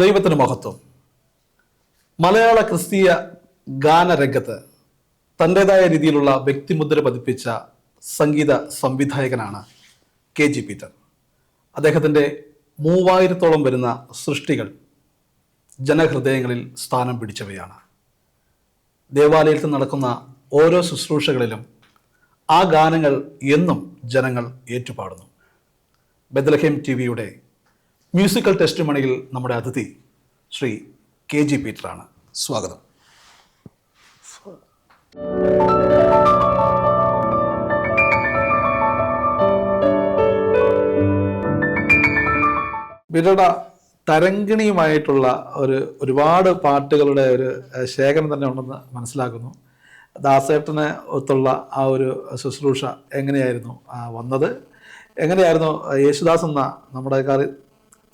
ദൈവത്തിന് മഹത്വം. മലയാള ക്രിസ്തീയ ഗാനരംഗത്ത് തൻ്റെതായ രീതിയിലുള്ള വ്യക്തിമുദ്ര പതിപ്പിച്ച സംഗീത സംവിധായകനാണ് KG പീറ്റർ. അദ്ദേഹത്തിൻ്റെ 3000-ഓളം വരുന്ന സൃഷ്ടികൾ ജനഹൃദയങ്ങളിൽ സ്ഥാനം പിടിച്ചവയാണ്. ദേവാലയത്തിൽ നടക്കുന്ന ഓരോ ശുശ്രൂഷകളിലും ആ ഗാനങ്ങൾ എന്നും ജനങ്ങൾ ഏറ്റുപാടുന്നു. ബെത്ലഹേം TV-യുടെ മ്യൂസിക്കൽ ടെസ്റ്റ് മണിയിൽ നമ്മുടെ അതിഥി ശ്രീ KG പീറ്ററാണ്. സ്വാഗതം. പീറ്ററുടെ തരംഗിണിയുമായിട്ടുള്ള ഒരുപാട് പാട്ടുകളുടെ ഒരു ശേഖരം തന്നെ ഉണ്ടെന്ന് മനസ്സിലാക്കുന്നു. ദാസേട്ടനെ ഒത്തുള്ള ആ ഒരു ശുശ്രൂഷ എങ്ങനെയായിരുന്നു വന്നത്? എങ്ങനെയായിരുന്നു യേശുദാസ് എന്ന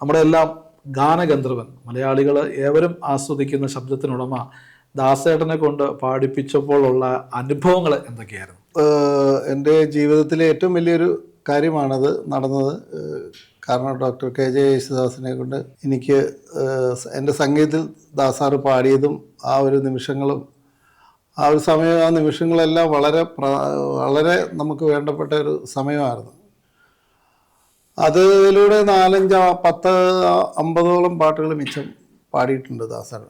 നമ്മുടെ എല്ലാം ഗാനഗന്ധർവൻ, മലയാളികൾ ഏവരും ആസ്വദിക്കുന്ന ശബ്ദത്തിനുടമ ദാസേട്ടനെ കൊണ്ട് പാടിപ്പിച്ചപ്പോഴുള്ള അനുഭവങ്ങൾ എന്തൊക്കെയായിരുന്നു? എൻ്റെ ജീവിതത്തിലെ ഏറ്റവും വലിയൊരു കാര്യമാണത് നടന്നത്. കാരണം ഡോക്ടർ KJ യേശുദാസിനെ കൊണ്ട് എനിക്ക് എൻ്റെ സംഗീതത്തിൽ ദാസാറ് പാടിയതും ആ ഒരു നിമിഷങ്ങളും ആ ഒരു സമയം, ആ നിമിഷങ്ങളെല്ലാം വളരെ നമുക്ക് വേണ്ടപ്പെട്ട ഒരു സമയമായിരുന്നു. അതിലൂടെ 4-5-10-50ഓളം പാട്ടുകൾ മിച്ചം പാടിയിട്ടുണ്ട് ദാസാറ്.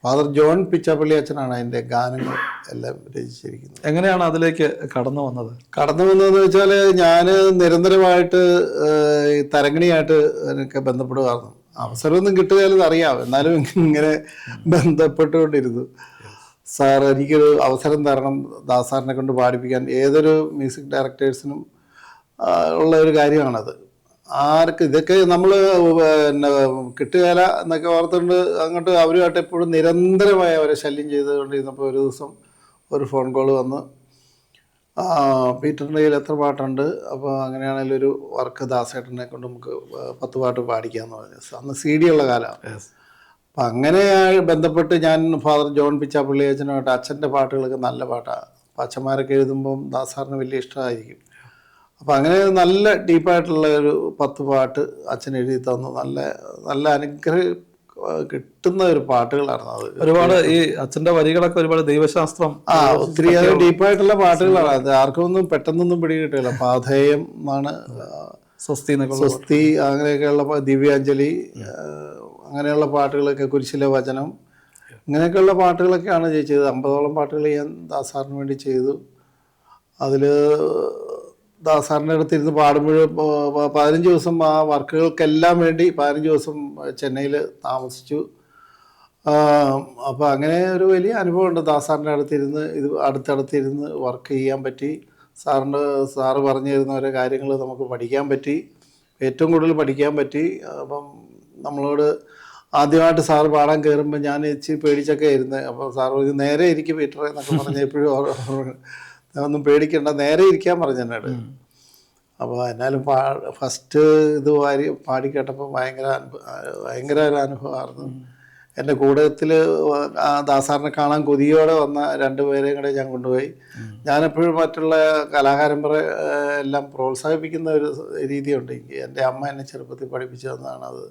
ഫാദർ ജോൺ പിച്ചാപ്പള്ളി അച്ഛനാണ് അതിൻ്റെ ഗാനങ്ങൾ എല്ലാം രചിച്ചിരിക്കുന്നത്. എങ്ങനെയാണ് അതിലേക്ക് കടന്നു വന്നതെന്ന് വെച്ചാൽ ഞാൻ നിരന്തരമായിട്ട് തരംഗിണിയായിട്ട് എനിക്ക് ബന്ധപ്പെടുമായിരുന്നു. അവസരമൊന്നും കിട്ടുകയെന്ന് അറിയാം, എന്നാലും ഇങ്ങനെ ബന്ധപ്പെട്ടുകൊണ്ടിരുന്നു. സാർ എനിക്കൊരു അവസരം തരണം, ദാസാറിനെ കൊണ്ട് പാടിപ്പിക്കാൻ. ഏതൊരു മ്യൂസിക് ഡയറക്ടേഴ്സിനും ഉള്ള ഒരു കാര്യമാണത്. ഇതൊക്കെ നമ്മൾ പിന്നെ കിട്ടുകയില്ല എന്നൊക്കെ ഓർത്തുകൊണ്ട് അങ്ങോട്ട് അവരുമായിട്ട് എപ്പോഴും നിരന്തരമായി അവരെ ശല്യം ചെയ്തുകൊണ്ടിരുന്നപ്പോൾ ഒരു ദിവസം ഒരു ഫോൺ കോൾ വന്ന്, പീറ്ററിൻ്റെ കയ്യിൽ എത്ര പാട്ടുണ്ട്, അപ്പോൾ അങ്ങനെയാണെങ്കിലും ഒരു വർക്ക് ദാസേട്ടനെ കൊണ്ട് നമുക്ക് 10 പാട്ട് പാടിക്കാമെന്ന് പറഞ്ഞു. അന്ന് CD ഉള്ള കാലമാണ്. അപ്പം അങ്ങനെ ബന്ധപ്പെട്ട് ഞാൻ ഫാദർ ജോൺ പിച്ചാപ്പള്ളി അച്ഛനുമായിട്ട്, അച്ഛൻ്റെ പാട്ടുകളൊക്കെ നല്ല പാട്ടാണ്. അപ്പം അച്ഛന്മാരൊക്കെ എഴുതുമ്പം ദാസാറിന് വലിയ ഇഷ്ടമായിരിക്കും. അപ്പം അങ്ങനെ നല്ല ഡീപ്പായിട്ടുള്ള ഒരു 10 പാട്ട് അച്ഛൻ എഴുതി തന്നു. നല്ല അനുഗ്രഹം കിട്ടുന്ന ഒരു പാട്ടുകളായിരുന്നു അത്. ഒരുപാട് ഈ അച്ഛൻ്റെ വരികളൊക്കെ ഒരുപാട് ദൈവശാസ്ത്രം, ഒത്തിരി ഡീപ്പായിട്ടുള്ള പാട്ടുകളാണ്. അത് ആർക്കൊന്നും പെട്ടെന്നൊന്നും പിടികിട്ടില്ല. പാഥേയം എന്നാണ്, സ്വസ്തി അങ്ങനെയൊക്കെയുള്ള, ദിവ്യാഞ്ജലി അങ്ങനെയുള്ള പാട്ടുകളൊക്കെ, കുരിശിലെ വചനം, ഇങ്ങനെയൊക്കെയുള്ള പാട്ടുകളൊക്കെയാണ് ചെയ്തത്. 50ഓളം പാട്ടുകൾ ഞാൻ ദാസാറിന് വേണ്ടി ചെയ്തു. അതിൽ ദാസാറിൻ്റെ അടുത്തിരുന്ന് പാടുമ്പോഴും 15 ദിവസം ആ വർക്കുകൾക്കെല്ലാം വേണ്ടി 15 ദിവസം ചെന്നൈയിൽ താമസിച്ചു. അപ്പോൾ അങ്ങനെ ഒരു വലിയ അനുഭവമുണ്ട്. ദാസാറിൻ്റെ അടുത്തിരുന്ന് വർക്ക് ചെയ്യാൻ പറ്റി. സാറ് പറഞ്ഞു തരുന്ന ഓരോ കാര്യങ്ങൾ നമുക്ക് പഠിക്കാൻ പറ്റി, ഏറ്റവും കൂടുതൽ പഠിക്കാൻ പറ്റി. അപ്പം നമ്മളോട് ആദ്യമായിട്ട് സാറ് പാടാൻ കയറുമ്പോൾ ഞാൻ ഇച്ചിരി പേടിച്ചൊക്കെ ആയിരുന്നു. അപ്പോൾ സാറ് പറഞ്ഞു, നേരെ ഇരിക്കും പീറ്ററെ എന്നൊക്കെ പറഞ്ഞ് എപ്പോഴും ഒന്നും പേടിക്കണ്ട, നേരെ ഇരിക്കാൻ പറഞ്ഞു എന്നോട്. അപ്പോൾ എന്നാലും ഫസ്റ്റ് ഇത് പാടി കേട്ടപ്പോൾ ഭയങ്കര ഒരു അനുഭവമായിരുന്നു. എൻ്റെ കൂട്ടത്തിൽ ദാസാറിനെ കാണാൻ കൊതിയോടെ വന്ന 2 പേരെയും കൂടെ ഞാൻ കൊണ്ടുപോയി. ഞാനെപ്പോഴും മറ്റുള്ള കലാകാരന്മാരെ എല്ലാം പ്രോത്സാഹിപ്പിക്കുന്ന ഒരു രീതിയുണ്ട് എനിക്ക്. എൻ്റെ അമ്മ എന്നെ ചെറുപ്പത്തിൽ പഠിപ്പിച്ചു തന്നതാണ് അത്.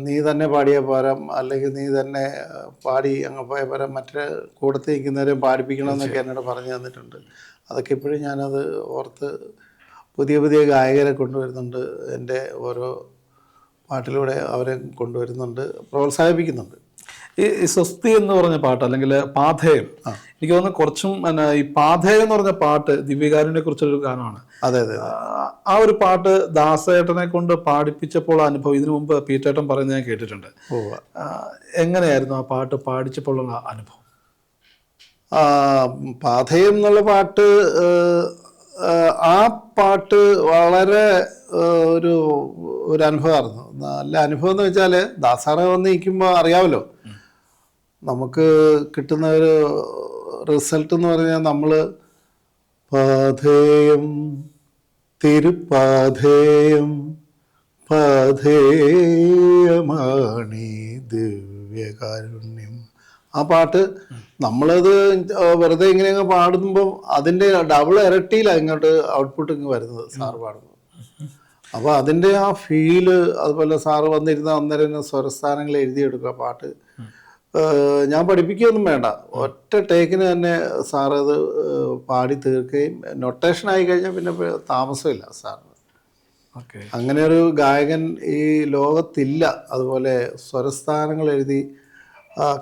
നീ തന്നെ പാടിയാൽ പോരാ, അല്ലെങ്കിൽ നീ തന്നെ പാടി അങ്ങ് പോയാൽ പോരാ, മറ്റേ കൂടത്തിൽ നിൽക്കുന്നവരെയും പാടിപ്പിക്കണമെന്നൊക്കെ എന്നോട് പറഞ്ഞു തന്നിട്ടുണ്ട്. അതൊക്കെ ഇപ്പോഴും ഞാനത് ഓർത്ത് പുതിയ ഗായകരെ കൊണ്ടുവരുന്നുണ്ട്. എൻ്റെ ഓരോ പാട്ടിലൂടെ അവരെ കൊണ്ടുവരുന്നുണ്ട്, പ്രോത്സാഹിപ്പിക്കുന്നുണ്ട്. ഈ സ്വസ്തി എന്ന് പറഞ്ഞ പാട്ട്, അല്ലെങ്കിൽ പാഥേയം, എനിക്ക് തോന്നുന്നു കുറച്ചും ഈ പാഥേയം എന്ന് പറഞ്ഞ പാട്ട് ദിവ്യകാരുണ്യെ കുറിച്ചൊരു ഗാനമാണ്. അതെ. ആ ഒരു പാട്ട് ദാസേട്ടനെ കൊണ്ട് പാടിപ്പിച്ചപ്പോൾ അനുഭവം ഇതിനു മുമ്പ് പീറ്റേട്ടൻ പറയുന്നത് ഞാൻ കേട്ടിട്ടുണ്ട്. എങ്ങനെയായിരുന്നു ആ പാട്ട് പാടിച്ചപ്പോഴുള്ള അനുഭവം? പാഥേയം എന്നുള്ള പാട്ട്, ആ പാട്ട് വളരെ ഒരു അനുഭവമായിരുന്നു. നല്ല അനുഭവം എന്ന് വെച്ചാൽ, ദാസാറെ വന്ന് നിൽക്കുമ്പോൾ അറിയാമല്ലോ, നമുക്ക് കിട്ടുന്ന ഒരു റിസൾട്ട് എന്ന് പറഞ്ഞാൽ, നമ്മൾ പാഥേയം തിരുപ്പാഥേയം പാഥേയമാണീ ദിവ്യകാരുണ്യം, ആ പാട്ട് നമ്മളത് വെറുതെ ഇങ്ങനെ പാടുമ്പോൾ അതിൻ്റെ ഡബിൾ ഇരട്ടിയിലാണ് ഇങ്ങോട്ട് ഔട്ട്പുട്ട് ഇങ്ങ് വരുന്നത് സാറ് പാടുമ്പോൾ. അപ്പോൾ അതിൻ്റെ ആ ഫീല്, അതുപോലെ സാറ് വന്നിരുന്ന അന്നേരം സ്വരസ്ഥാനങ്ങൾ എഴുതിയെടുക്കുക പാട്ട്. ഞാൻ പഠിപ്പിക്കുകയൊന്നും വേണ്ട, ഒറ്റ ടേക്കിന് തന്നെ സാറത് പാടി തീർക്കുകയും നൊട്ടേഷൻ ആയി കഴിഞ്ഞാൽ പിന്നെ താമസമില്ല സാറിന്. ഓക്കെ. അങ്ങനെ ഒരു ഗായകൻ ഈ ലോകത്തില്ല. അതുപോലെ സ്വരസ്ഥാനങ്ങൾ എഴുതി,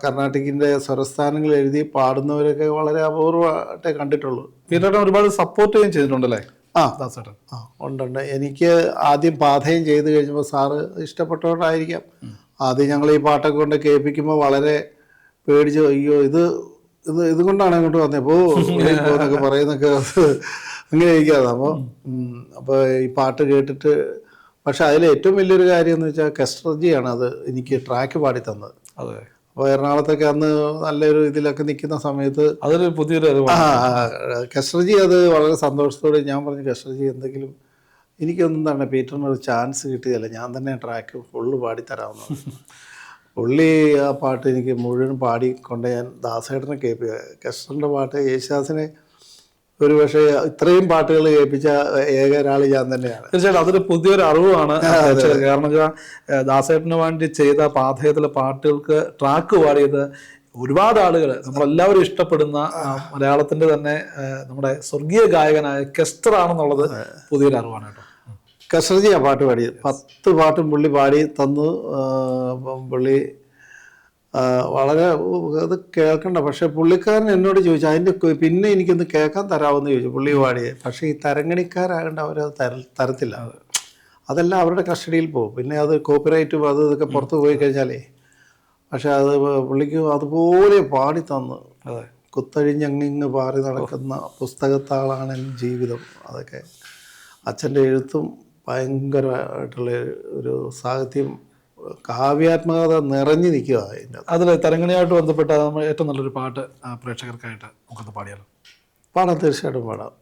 കർണാട്ടിക്കിൻ്റെ സ്വരസ്ഥാനങ്ങൾ എഴുതി പാടുന്നവരൊക്കെ വളരെ അപൂർവമായിട്ടേ കണ്ടിട്ടുള്ളൂ. പീറ്റർ ഒരുപാട് സപ്പോർട്ട് ചെയ്യുകയും ചെയ്തിട്ടുണ്ടല്ലേ ദാസേട്ടൻ? ഉണ്ട്. എനിക്ക് ആദ്യം പാഥയം ചെയ്ത് കഴിഞ്ഞപ്പോൾ സാറ് ഇഷ്ടപ്പെട്ടോണ്ടായിരിക്കാം, ആദ്യം ഞങ്ങൾ ഈ പാട്ടൊക്കെ കൊണ്ട് കേൾപ്പിക്കുമ്പോൾ വളരെ പേടിച്ചു, അയ്യോ ഇത് കൊണ്ടാണ് അങ്ങോട്ട് വന്നത്, പോന്നൊക്കെ പറയുന്നൊക്കെ അങ്ങനെ ഇരിക്കാതെ. അപ്പോൾ ഈ പാട്ട് കേട്ടിട്ട്, പക്ഷെ അതിൽ ഏറ്റവും വലിയൊരു കാര്യം എന്ന് വെച്ചാൽ കെസ്ട്രജിയാണ് അത് എനിക്ക് ട്രാക്ക് പാടി തന്നത്. അതെ. അപ്പോൾ എറണാകുളത്തൊക്കെ അന്ന് നല്ലൊരു ഇതിലൊക്കെ നിൽക്കുന്ന സമയത്ത് അതൊരു പുതിയൊരു കെസ്ട്രജി അത് വളരെ സന്തോഷത്തോടെ ഞാൻ പറഞ്ഞു, കെസ്ട്രജി എന്തെങ്കിലും എനിക്കൊന്നും തന്നെ പീറ്ററിന് ഒരു ചാൻസ് കിട്ടിയതല്ല, ഞാൻ തന്നെ ട്രാക്ക് ഫുള്ള് പാടിത്തരാമെന്ന്. പുള്ളി ആ പാട്ട് എനിക്ക് മുഴുവൻ പാടിക്കൊണ്ട് ഞാൻ ദാസേട്ടനെ കേൾപ്പിക്കുക. കെസ്ട്രൻ്റെ പാട്ട് യേശുദാസിനെ ഒരു പക്ഷേ ഇത്രയും പാട്ടുകൾ കേൾപ്പിച്ച ഏക ഒരാൾ ഞാൻ തന്നെയാണ്. തീർച്ചയായിട്ടും അതൊരു പുതിയൊരു അറിവാണ്. കാരണം ദാസേട്ടന് വേണ്ടി ചെയ്ത പാഥേയത്തിലെ പാട്ടുകൾക്ക് ട്രാക്ക് പാടിയത് ഒരുപാട് ആളുകൾ, നമ്മളെല്ലാവരും ഇഷ്ടപ്പെടുന്ന മലയാളത്തിന്റെ തന്നെ നമ്മുടെ സ്വർഗീയ ഗായകനായ കെസ്റ്റർ ആണെന്നുള്ളത് പുതിയൊരു അറിവാണ് കേട്ടോ. കെസ്ട്രജിയാ പാട്ട് പാടിയത്. 10 പാട്ടും പുള്ളി പാടി തന്നു. പുള്ളി വളരെ അത് കേൾക്കണ്ട, പക്ഷെ പുള്ളിക്കാരൻ എന്നോട് ചോദിച്ചു അതിൻ്റെ പിന്നെ എനിക്കൊന്ന് കേൾക്കാൻ തരാമെന്ന് ചോദിച്ചു പുള്ളി പാടിയത്. പക്ഷേ ഈ തരങ്ങണിക്കാരാകേണ്ട അവരത് തരത്തില്ല, അതെല്ലാം അവരുടെ കസ്റ്റഡിയിൽ പോകും. പിന്നെ അത് കോപ്പിറൈറ്റും അത് ഇതൊക്കെ പുറത്ത് പോയി കഴിഞ്ഞാലേ. പക്ഷെ അത് പുള്ളിക്ക് അതുപോലെ പാടി തന്നു. അതെ, കുത്തഴിഞ്ഞങ്ങിങ് പാറി നടക്കുന്ന പുസ്തകത്താളാണ് ജീവിതം. അതൊക്കെ അച്ഛൻ്റെ എഴുത്തും ഭയങ്കരമായിട്ടുള്ള ഒരു സാഹിത്യം, കാവ്യാത്മകത നിറഞ്ഞു നിൽക്കുക അതിൻ്റെ. അതിൽ തരങ്ങണിയായിട്ട് ബന്ധപ്പെട്ട നമ്മൾ ഏറ്റവും നല്ലൊരു പാട്ട് പ്രേക്ഷകർക്കായിട്ട് നമുക്കൊന്ന് പാടിയാലോ? പാടാം, തീർച്ചയായിട്ടും പാടാം.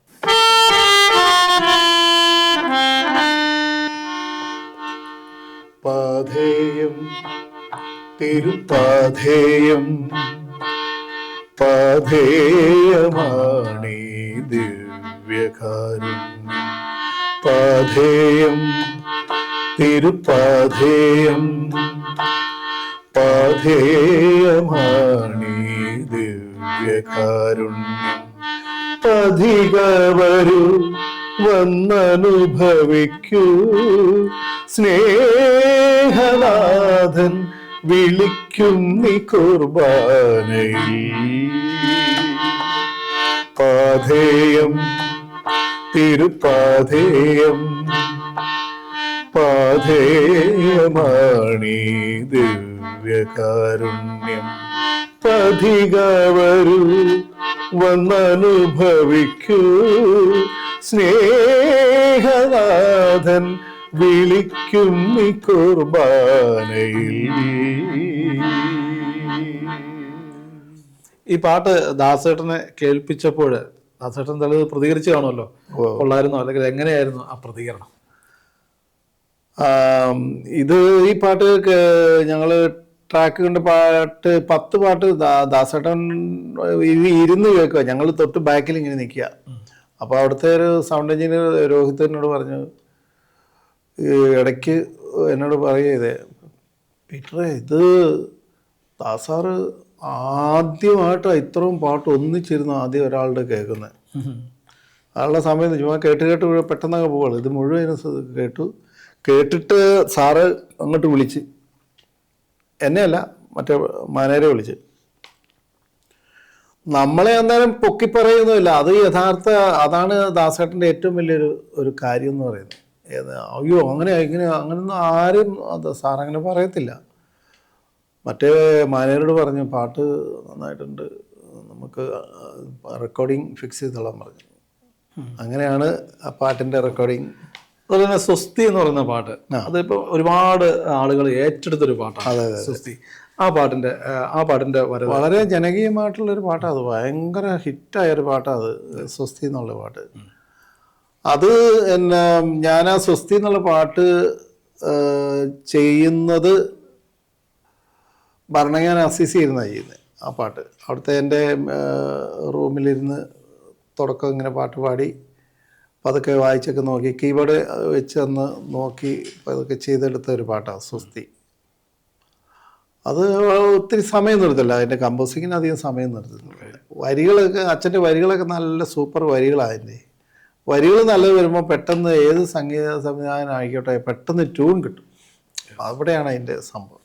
പാഥേയം തിരുപാഥേയം പാഥേയമാണീ ദിവ്യകാരുണ്യം. പാഥേയം തിരുപാഥേയം പാഥേയമാണീ ദിവ്യകാരുണ്യം. പഥിക വരൂ വന്നനുഭവിക്കൂ, സ്നേഹനാഥൻ വിളിക്കും നീ കുർബാനയിൽ. പാഥേയം തിരുപാഥേയം പാഥേയമാണീ ദിവ്യകാരുണ്യം. പഥിക വരൂ വന്നനുഭവിക്കൂ, സ്നേഹനാഥൻ വിളിക്കും നീ കുർബാനയിൽ. ഈ പാട്ട് ദാസേട്ടനെ കേൾപ്പിച്ചപ്പോൾ ദാസേട്ടൻ തലത് പ്രതികരിച്ചു കാണുമല്ലോ, കൊള്ളായിരുന്നോ അല്ലെങ്കിൽ എങ്ങനെയായിരുന്നു ആ പ്രതികരണം? ഇത് ഈ പാട്ട് ഞങ്ങൾ ട്രാക്ക് കണ്ട് പാട്ട് 10 പാട്ട് ദാസേട്ടൻ ഇരുന്ന് കേൾക്കുക, ഞങ്ങൾ തൊട്ട് ബാക്കിൽ ഇങ്ങനെ നിൽക്കുക. അപ്പോൾ അവിടുത്തെ ഒരു സൗണ്ട് എഞ്ചിനീയർ രോഹിത് എന്നോട് പറഞ്ഞു, ഇടയ്ക്ക് എന്നോട് പറയുക, പീറ്ററെ ഇത് ദാസാറ് ആദ്യമായിട്ടാണ് ഇത്രയും പാട്ട് ഒന്നിച്ചിരുന്ന് ആദ്യം ഒരാളുടെ കേൾക്കുന്നത്. ആളുടെ സമയം ചുമ്മാ കേട്ട് പെട്ടെന്നൊക്കെ പോവുള്ളൂ. ഇത് മുഴുവൻ കേട്ടിട്ട് സാറ് അങ്ങോട്ട് വിളിച്ച്, എന്നെയല്ല മറ്റേ മാനേരെ വിളിച്ച്, നമ്മളെ അന്നേരം പൊക്കിപ്പറയുന്നില്ല. അത് യഥാർത്ഥ അതാണ് ദാസേട്ടൻ്റെ ഏറ്റവും വലിയൊരു കാര്യം എന്ന് പറയുന്നത്. അയ്യോ അങ്ങനെയൊന്നും ആരും സാറങ്ങനെ പറയത്തില്ല. മറ്റേ മാനേജരോട് പറഞ്ഞു പാട്ട് നന്നായിട്ടുണ്ട്, നമുക്ക് റെക്കോർഡിങ് ഫിക്സ് ചെയ്തോളാൻ പറഞ്ഞു. അങ്ങനെയാണ് ആ പാട്ടിൻ്റെ റെക്കോർഡിങ്. അതുപോലെ തന്നെ സ്വസ്തി എന്ന് പറയുന്ന പാട്ട്, അതിപ്പോൾ ഒരുപാട് ആളുകൾ ഏറ്റെടുത്തൊരു പാട്ടാണ് സ്വസ്തി. ആ പാട്ടിൻ്റെ വളരെ ജനകീയമായിട്ടുള്ളൊരു പാട്ടാണ്. അത് ഭയങ്കര ഹിറ്റായൊരു പാട്ടാണ് അത്, സ്വസ്തി എന്നുള്ള പാട്ട്. അത് ഞാൻ ആ സ്വസ്തി എന്നുള്ള പാട്ട് ചെയ്യുന്നത് ഭരണങ്ങാൻ അസീസി ഇരുന്നാണ് ചെയ്യുന്നത്. ആ പാട്ട് അവിടുത്തെ എൻ്റെ റൂമിലിരുന്ന് തുടക്കം ഇങ്ങനെ പാട്ട് പാടി അപ്പോൾ അതൊക്കെ വായിച്ചൊക്കെ നോക്കി കീബോർഡ് വെച്ച് അന്ന് നോക്കി അതൊക്കെ ചെയ്തെടുത്ത ഒരു പാട്ടാണ് സ്വസ്തി. അത് ഒത്തിരി സമയം നിർത്തില്ല, അതിൻ്റെ കമ്പോസിങ്ങിന് അധികം സമയം നിർത്തുന്നില്ല. വരികളൊക്കെ അച്ഛൻ്റെ വരികളൊക്കെ നല്ല സൂപ്പർ വരികളാണ്. അതിൻ്റെ വരികൾ നല്ലത് വരുമ്പോൾ പെട്ടെന്ന് ഏത് സംഗീത സംവിധാനം ആയിക്കോട്ടെ പെട്ടെന്ന് ട്യൂൺ കിട്ടും. അവിടെയാണ് അതിൻ്റെ സംഭവം.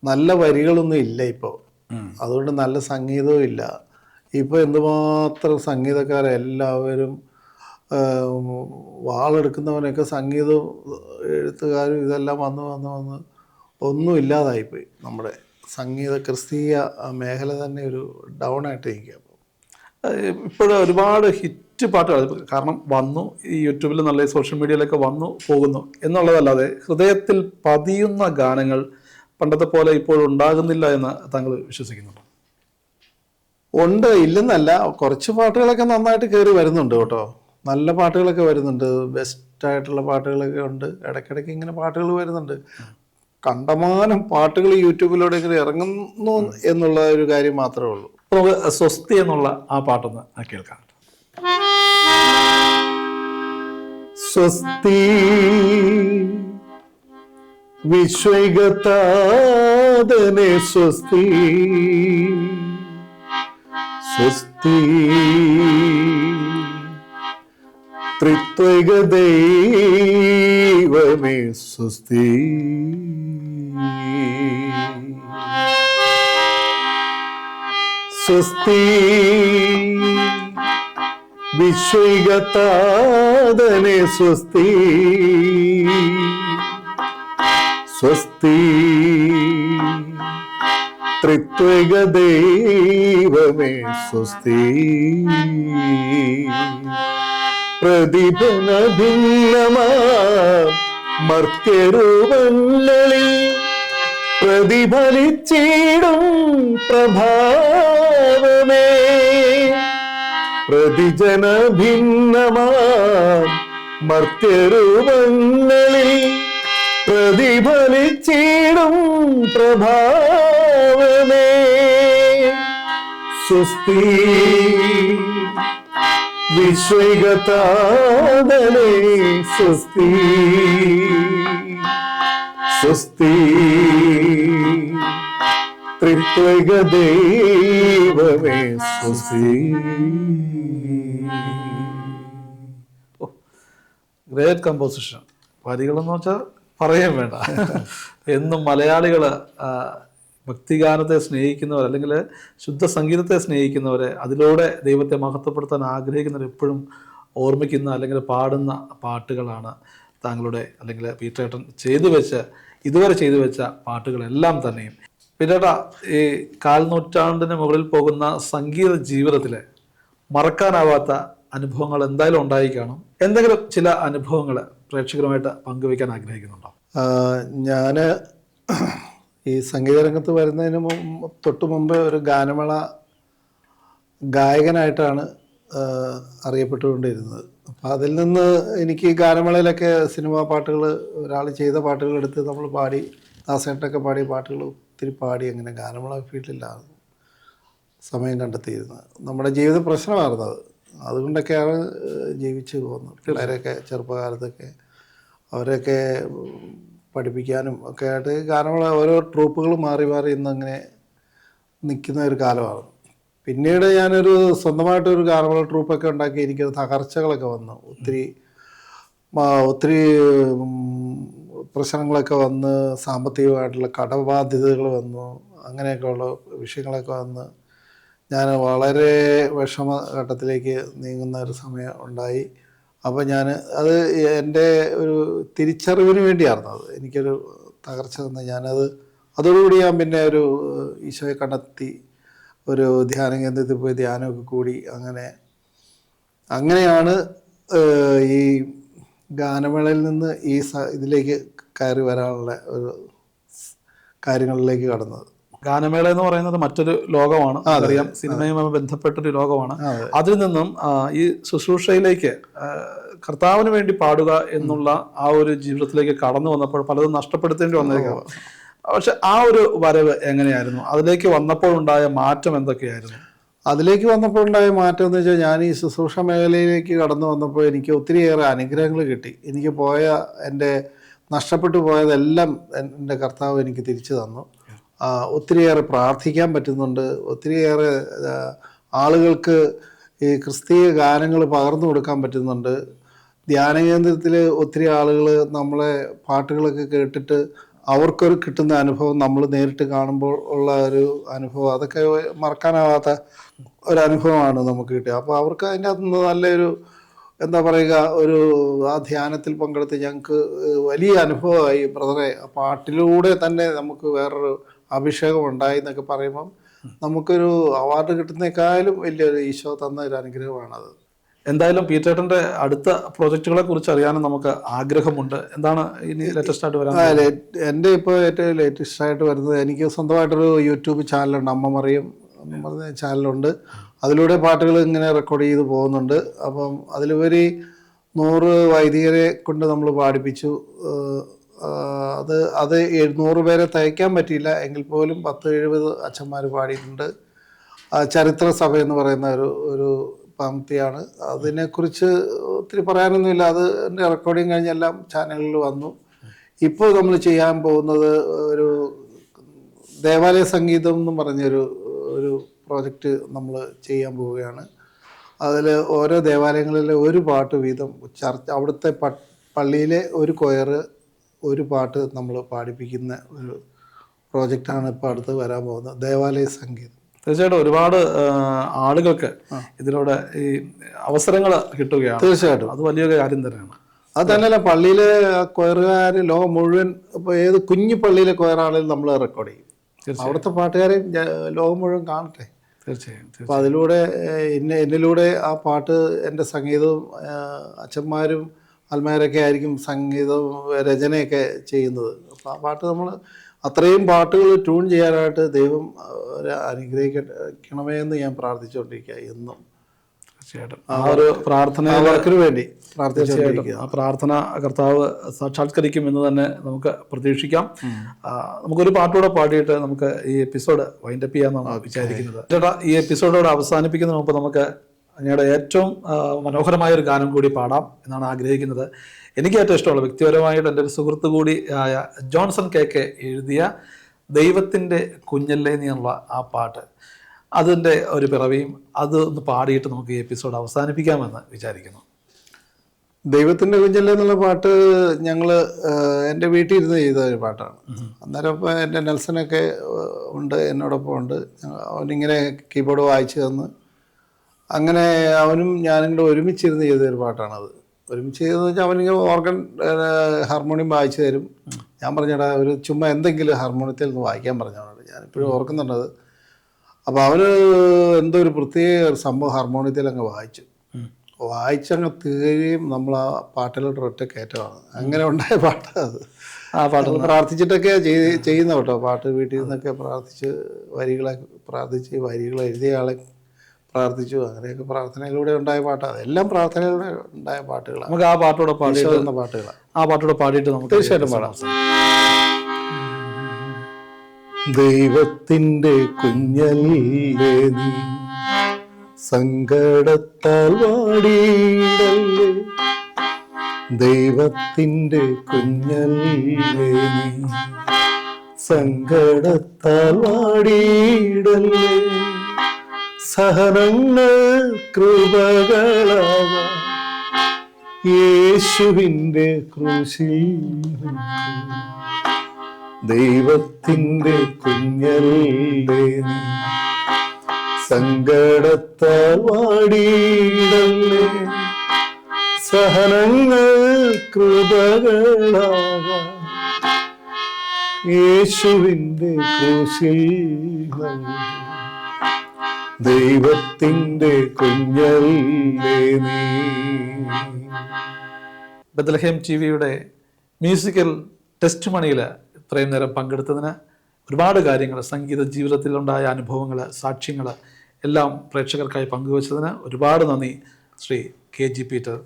നല്ല വരികളൊന്നും ഇല്ല ഇപ്പോൾ, അതുകൊണ്ട് നല്ല സംഗീതവും ഇല്ല. ഇപ്പോൾ എന്തുമാത്രം സംഗീതക്കാരെല്ലാവരും വാളെടുക്കുന്നവനൊക്കെ സംഗീതവും എഴുത്തുകാരും ഇതെല്ലാം വന്ന് ഒന്നും ഇല്ലാതായിപ്പോയി. നമ്മുടെ സംഗീത ക്രിസ്തീയ മേഖല തന്നെ ഒരു ഡൗൺ ആയിട്ട് ഇരിക്കുക. ഇപ്പോഴും ഒരുപാട് ഹിറ്റ് പാട്ടുകൾ കാരണം വന്നു, ഈ യൂട്യൂബിൽ നല്ല സോഷ്യൽ മീഡിയയിലൊക്കെ വന്നു പോകുന്നു എന്നുള്ളതല്ലാതെ ഹൃദയത്തിൽ പതിയുന്ന ഗാനങ്ങൾ പണ്ടത്തെ പോലെ ഇപ്പോൾ ഉണ്ടാകുന്നില്ല എന്ന് താങ്കൾ വിശ്വസിക്കുന്നുണ്ടോ? ഉണ്ട്, ഇല്ലെന്നല്ല. കുറച്ച് പാട്ടുകളൊക്കെ നന്നായിട്ട് കയറി വരുന്നുണ്ട് കേട്ടോ. നല്ല പാട്ടുകളൊക്കെ വരുന്നുണ്ട്, ബെസ്റ്റായിട്ടുള്ള പാട്ടുകളൊക്കെ ഉണ്ട്. ഇടയ്ക്കിടയ്ക്ക് ഇങ്ങനെ പാട്ടുകൾ വരുന്നുണ്ട്. കണ്ടമാനം പാട്ടുകൾ യൂട്യൂബിലൂടെ ഇങ്ങനെ ഇറങ്ങുന്നു എന്നുള്ള ഒരു കാര്യം മാത്രമേ ഉള്ളൂ. നമുക്ക് സ്വസ്തി എന്നുള്ള ആ പാട്ടൊന്ന് കേൾക്കാം. സ്വസ്തി വിശ്വൈകതാദനെ സ്വസ്തി, സ്വസ്തി ത്രിത്വൈക ദൈവമേ സ്വസ്തി. സ്വസ്തി വിശ്വൈകതാദനെ സ്വസ്തി, സ്വസ്തി ത്രിത്വൈക ദൈവമേ സ്വസ്തി. പ്രതിഭന ഭിന്നമാ മർത്യരൂപങ്ങളിൽ പ്രതിഫലിച്ചിടും പ്രഭാവമേ, പ്രതിജന ഭിന്നമാ മർത്യരൂപങ്ങളിൽ പ്രതിഫലിച്ചിടും പ്രഭാവമേ. സ്വസ്തി വിശ്വൈകതാദനെ സ്വസ്തി, സ്വസ്തി ത്രിത്വൈക ദൈവമേ സ്വസ്തി. Great composition. വരികളെന്ന് വെച്ചാൽ പറയാൻ വേണ്ട. എന്നും മലയാളികൾ ഭക്തിഗാനത്തെ സ്നേഹിക്കുന്നവർ അല്ലെങ്കിൽ ശുദ്ധ സംഗീതത്തെ സ്നേഹിക്കുന്നവരെ, അതിലൂടെ ദൈവത്തെ മഹത്വപ്പെടുത്താൻ ആഗ്രഹിക്കുന്നവർ എപ്പോഴും ഓർമ്മിക്കുന്ന അല്ലെങ്കിൽ പാടുന്ന പാട്ടുകളാണ് താങ്കളുടെ അല്ലെങ്കിൽ പീറ്ററേട്ടൻ ഇതുവരെ ചെയ്തു വെച്ച പാട്ടുകളെല്ലാം തന്നെയും. പിന്നീട് ഈ 4 നൂറ്റാണ്ടിന് മുകളിൽ പോകുന്ന സംഗീത ജീവിതത്തിലെ മറക്കാനാവാത്ത അനുഭവങ്ങൾ എന്തായാലും ഉണ്ടായി കാണും. എന്തെങ്കിലും ചില അനുഭവങ്ങൾ പ്രേക്ഷകരുമായിട്ട് പങ്കുവയ്ക്കാൻ ആഗ്രഹിക്കുന്നുണ്ടോ? ഞാൻ ഈ സംഗീത രംഗത്ത് വരുന്നതിന് തൊട്ട് മുമ്പ് ഒരു ഗാനമേള ഗായകനായിട്ടാണ് അറിയപ്പെട്ടുകൊണ്ടിരുന്നത്. അപ്പം അതിൽ നിന്ന് എനിക്ക് ഗാനമേളയിലൊക്കെ സിനിമാ പാട്ടുകൾ ഒരാൾ ചെയ്ത പാട്ടുകൾ എടുത്ത് നമ്മൾ പാടി, ദാസേട്ടനൊക്കെ പാടിയ പാട്ടുകൾ ഒത്തിരി പാടി, അങ്ങനെ ഗാനമേള ഫീൽഡിലാണ് സമയം കണ്ടെത്തിയിരുന്നത്. നമ്മുടെ ജീവിത പ്രശ്നമായിരുന്നത്, അതുകൊണ്ടൊക്കെയാണ് ജീവിച്ചു പോകുന്നത്. പിള്ളേരൊക്കെ ചെറുപ്പകാലത്തൊക്കെ അവരെയൊക്കെ പഠിപ്പിക്കാനും ഒക്കെ ആയിട്ട് ഗാനമേള ഓരോ ട്രൂപ്പുകൾ മാറി ഇന്നങ്ങനെ നിൽക്കുന്ന ഒരു കാലമാണ്. പിന്നീട് ഞാനൊരു സ്വന്തമായിട്ടൊരു ഗാനമേള ട്രൂപ്പൊക്കെ ഉണ്ടാക്കി. എനിക്കത് തകർച്ചകളൊക്കെ വന്നു, ഒത്തിരി പ്രശ്നങ്ങളൊക്കെ വന്ന്, സാമ്പത്തികമായിട്ടുള്ള കടബാധ്യതകൾ വന്നു, അങ്ങനെയൊക്കെയുള്ള വിഷയങ്ങളൊക്കെ വന്ന് ഞാൻ വളരെ വിഷമഘട്ടത്തിലേക്ക് നീങ്ങുന്ന ഒരു സമയം ഉണ്ടായി. അപ്പോൾ അത് എൻ്റെ ഒരു തിരിച്ചറിവിന് വേണ്ടിയായിരുന്നു. അത് എനിക്കൊരു തകർച്ച തന്ന അതോടുകൂടി ഞാൻ പിന്നെ ഒരു ഈശോയെ കണ്ടെത്തി ഒരു ധ്യാന കേന്ദ്രത്തിൽ പോയി ധ്യാനമൊക്കെ കൂടി അങ്ങനെയാണ് ഈ ഗാനമേളയിൽ നിന്ന് ഈ ഇതിലേക്ക് കയറി വരാനുള്ള ഒരു കാര്യങ്ങളിലേക്ക് കടന്നത്. ഗാനമേള എന്ന് പറയുന്നത് മറ്റൊരു ലോകമാണ്, അറിയാം, സിനിമയുമായി ബന്ധപ്പെട്ടൊരു ലോകമാണ്. അതിൽ നിന്നും ഈ ശുശ്രൂഷയിലേക്ക് കർത്താവിന് വേണ്ടി പാടുക എന്നുള്ള ആ ഒരു ജീവിതത്തിലേക്ക് കടന്നു വന്നപ്പോൾ പലതും നഷ്ടപ്പെടുത്തേണ്ടി വന്നേക്കാം. പക്ഷെ ആ ഒരു വരവ് എങ്ങനെയായിരുന്നു? അതിലേക്ക് വന്നപ്പോൾ ഉണ്ടായ മാറ്റം എന്തൊക്കെയായിരുന്നു? അതിലേക്ക് വന്നപ്പോൾ ഉണ്ടായ മാറ്റം എന്ന് വെച്ചാൽ ഞാൻ ഈ ശുശ്രൂഷ മേഖലയിലേക്ക് കടന്നു വന്നപ്പോൾ എനിക്ക് ഒത്തിരിയേറെ അനുഗ്രഹങ്ങൾ കിട്ടി. എനിക്ക് എൻ്റെ നഷ്ടപ്പെട്ടു പോയതെല്ലാം എൻ്റെ കർത്താവ് എനിക്ക് തിരിച്ചു തന്നു. ഒത്തിരിയേറെ പ്രാർത്ഥിക്കാൻ പറ്റുന്നുണ്ട്. ഒത്തിരിയേറെ ആളുകൾക്ക് ഈ ക്രിസ്തീയ ഗാനങ്ങൾ പകർന്നു കൊടുക്കാൻ പറ്റുന്നുണ്ട്. ധ്യാന കേന്ദ്രത്തിൽ ഒത്തിരി ആളുകൾ നമ്മളെ പാട്ടുകളൊക്കെ കേട്ടിട്ട് അവർക്കൊരു കിട്ടുന്ന അനുഭവം നമ്മൾ നേരിട്ട് കാണുമ്പോൾ ഉള്ള ഒരു അനുഭവം, അതൊക്കെ മറക്കാനാവാത്ത ഒരനുഭവമാണ് നമുക്ക് കിട്ടിയത്. അപ്പോൾ അവർക്ക് അതിൻ്റെ അകത്തുനിന്ന് നല്ലൊരു എന്താ പറയുക, ആ ധ്യാനത്തിൽ പങ്കെടുത്ത് ഞങ്ങൾക്ക് വലിയ അനുഭവമായി. ബ്രദറെ, പാട്ടിലൂടെ തന്നെ നമുക്ക് വേറൊരു അഭിഷേകം ഉണ്ടായി എന്നൊക്കെ പറയുമ്പം നമുക്കൊരു അവാർഡ് കിട്ടുന്നേക്കാളും വലിയൊരു ഈശോ തന്ന ഒരു അനുഗ്രഹമാണത്. എന്തായാലും പീറ്റേട്ടൻ്റെ അടുത്ത പ്രോജക്റ്റുകളെ കുറിച്ച് അറിയാനും നമുക്ക് ആഗ്രഹമുണ്ട്. എന്താണ് ഇനി ലേറ്റസ്റ്റ് ആയിട്ട് വരാൻ? എൻ്റെ ഇപ്പോൾ ഏറ്റവും ലേറ്റസ്റ്റ് ആയിട്ട് വരുന്നത്, എനിക്ക് സ്വന്തമായിട്ടൊരു യൂട്യൂബ് ചാനലുണ്ട്, അമ്മ മറിയം എന്ന് പറഞ്ഞ ചാനലുണ്ട്. അതിലൂടെ പാട്ടുകൾ ഇങ്ങനെ റെക്കോർഡ് ചെയ്ത് പോകുന്നുണ്ട്. അപ്പം അതിലുപരി 100 വൈദികരെ കൊണ്ട് നമ്മൾ പാടിപ്പിച്ചു. അത് 100 പേരെ തയ്ക്കാൻ പറ്റിയില്ല എങ്കിൽ പോലും 10-70 അച്ഛന്മാർ പാടിയിട്ടുണ്ട്. ചരിത്ര സഭ എന്ന് പറയുന്ന ഒരു പംക്തിയാണ്. അതിനെക്കുറിച്ച് ഒത്തിരി പറയാനൊന്നുമില്ല. അത് എൻ്റെ റെക്കോർഡിങ് കഴിഞ്ഞെല്ലാം ചാനലുകളിൽ വന്നു. ഇപ്പോൾ നമ്മൾ ചെയ്യാൻ പോകുന്നത് ഒരു ദേവാലയ സംഗീതം എന്ന് പറഞ്ഞൊരു പ്രോജക്റ്റ് നമ്മൾ ചെയ്യാൻ പോവുകയാണ്. അതിൽ ഓരോ ദേവാലയങ്ങളിലെ ഒരു പാട്ട് വീതം അവിടുത്തെ പള്ളിയിലെ ഒരു കൊയർ ഒരു പാട്ട് നമ്മൾ പാടിപ്പിക്കുന്ന ഒരു പ്രോജക്റ്റാണ് ഇപ്പോൾ അടുത്ത് വരാൻ പോകുന്നത്, ദേവാലയ സംഗീതം. തീർച്ചയായിട്ടും ഒരുപാട് ആളുകൾക്ക് ഇതിലൂടെ ഈ അവസരങ്ങൾ കിട്ടുകയാണ്. തീർച്ചയായിട്ടും അത് വലിയൊരു കാര്യം തന്നെയാണ്. അത് തന്നെയല്ല, പള്ളിയിലെ കൊയറുകാർ ലോകം മുഴുവൻ, ഇപ്പോൾ ഏത് കുഞ്ഞു പള്ളിയിലെ കൊയറാണെങ്കിലും നമ്മൾ റെക്കോർഡ് ചെയ്യും. അവിടുത്തെ പാട്ടുകാരെ ലോകം മുഴുവൻ കാണട്ടെ. തീർച്ചയായും. അപ്പോൾ അതിലൂടെ എന്നിലൂടെ ആ പാട്ട്, എൻ്റെ സംഗീതവും അച്ഛന്മാരും അൽമാരൊക്കെ ആയിരിക്കും സംഗീതവും രചനയൊക്കെ ചെയ്യുന്നത്. അപ്പോൾ ആ പാട്ട് നമ്മൾ അത്രയും പാട്ടുകൾ ട്യൂൺ ചെയ്യാനായിട്ട് ദൈവം അനുഗ്രഹിക്കണമേ എന്ന് ഞാൻ പ്രാർത്ഥിച്ചുകൊണ്ടിരിക്കുക എന്നും. തീർച്ചയായിട്ടും ആ ഒരു പ്രാർത്ഥനയ്ക്ക് വേണ്ടി പ്രാർത്ഥിച്ചുകൊണ്ടിരിക്കുക. ആ പ്രാർത്ഥന കർത്താവ് സാക്ഷാത്കരിക്കും എന്ന് തന്നെ നമുക്ക് പ്രതീക്ഷിക്കാം. നമുക്കൊരു പാട്ടൂടെ പാടിയിട്ട് നമുക്ക് ഈ എപ്പിസോഡ് വൈൻഡപ്പ് ചെയ്യാമെന്നാണ് വിചാരിക്കുന്നത്. ചേട്ടാ, ഈ എപ്പിസോഡോട് അവസാനിപ്പിക്കുന്നതിന് മുമ്പ് നമുക്ക് അങ്ങയുടെ ഏറ്റവും മനോഹരമായ ഒരു ഗാനം കൂടി പാടാം എന്നാണ് ആഗ്രഹിക്കുന്നത്. എനിക്ക് ഏറ്റവും ഇഷ്ടമുള്ള, വ്യക്തിപരമായിട്ട് എൻ്റെ ഒരു സുഹൃത്ത് കൂടി ആയ ജോൺസൺ KK എഴുതിയ ദൈവത്തിൻ്റെ കുഞ്ഞല്ലേ എന്നുള്ള ആ പാട്ട്, അതിൻ്റെ ഒരു പിറവിയും അതൊന്ന് പാടിയിട്ട് നമുക്ക് ഈ എപ്പിസോഡ് അവസാനിപ്പിക്കാമെന്ന് വിചാരിക്കുന്നു. ദൈവത്തിൻ്റെ കുഞ്ഞല്ലേ എന്നുള്ള പാട്ട് ഞങ്ങൾ എൻ്റെ വീട്ടിൽ ഇരുന്ന് ചെയ്ത ഒരു പാട്ടാണ്. അന്നേരം ഇപ്പോൾ എൻ്റെ നെൽസനൊക്കെ ഉണ്ട്, എന്നോടൊപ്പം ഉണ്ട്. അവനിങ്ങനെ കീബോർഡ് വായിച്ചു തന്ന് അങ്ങനെ അവനും ഞാനും കൂടെ ഒരുമിച്ചിരുന്ന് ചെയ്തൊരു പാട്ടാണത്. ഒരുമിച്ച് ചെയ്തതെന്ന് വെച്ചാൽ അവനിങ്ങനെ ഓർഗൻ ഹാർമോണിയം വായിച്ചു തരും. ഞാൻ പറഞ്ഞടാ ഒരു ചുമ്മാ എന്തെങ്കിലും ഹാർമോണിയത്തിൽ നിന്ന് വായിക്കാൻ പറഞ്ഞവനോട്, ഞാനിപ്പോഴും ഓർക്കുന്നുണ്ടത്. അപ്പോൾ അവന് എന്തോ ഒരു പ്രത്യേക ഒരു സംഭവം ഹാർമോണിയത്തിൽ അങ്ങ് വായിച്ചങ്ങ് തീരുകയും നമ്മൾ ആ പാട്ടിലോട്ട് ഒറ്റ കയറ്റമാണ്. അങ്ങനെ ഉണ്ടായ പാട്ടാണ് അത്. ആ പാട്ട് പ്രാർത്ഥിച്ചിട്ടൊക്കെ ചെയ്യുന്ന കേട്ടോ. പാട്ട് വീട്ടിൽ നിന്നൊക്കെ പ്രാർത്ഥിച്ച് വരികൾ എഴുതിയ ആളെ പ്രാർത്ഥിച്ചു. അങ്ങനെയൊക്കെ പ്രാർത്ഥനയിലൂടെ ഉണ്ടായ പാട്ടാണ്. എല്ലാം പ്രാർത്ഥനയിലൂടെ ഉണ്ടായ പാട്ടുകളാണ്. നമുക്ക് ആ പാട്ടോടെ പാടിയിട്ടുള്ള പാട്ടുകളാണ്. ആ പാട്ടോടെ പാടിയിട്ട് നമുക്ക് തീർച്ചയായിട്ടും പാടാം. ദൈവത്തിൻ്റെ കുഞ്ഞല്ലേ നീ, സങ്കടത്താൽ വാടിയിടല്ലേ. ദൈവത്തിൻ്റെ കുഞ്ഞല്ലേ നീ, സങ്കടത്താൽ വാടിയിടല്ലേ. സഹനങ്ങൾ കൃപകളാവാം യേശുവിൻ്റെ ക്രൂശിൽ. ദൈവത്തിൻ്റെ കുഞ്ഞല്ലേ നീ, സങ്കടത്താൽ വാടിയിടല്ലേ. സഹനങ്ങൾ കൃപകളാവാം യേശുവിൻ്റെ ക്രൂശിൽ. ദൈവത്തിൻ്റെ കുഞ്ഞല്ലേ നീ. ബത്ലഹേം ടിവിയുടെ മ്യൂസിക്കൽ ടെസ്റ്റ് മണിയിൽ ഇത്രയും നേരം പങ്കെടുത്തതിന്, ഒരുപാട് കാര്യങ്ങൾ, സംഗീത ജീവിതത്തിലുണ്ടായ അനുഭവങ്ങൾ, സാക്ഷ്യങ്ങൾ എല്ലാം പ്രേക്ഷകർക്കായി പങ്കുവച്ചതിന് ഒരുപാട് നന്ദി ശ്രീ KG പീറ്റർ.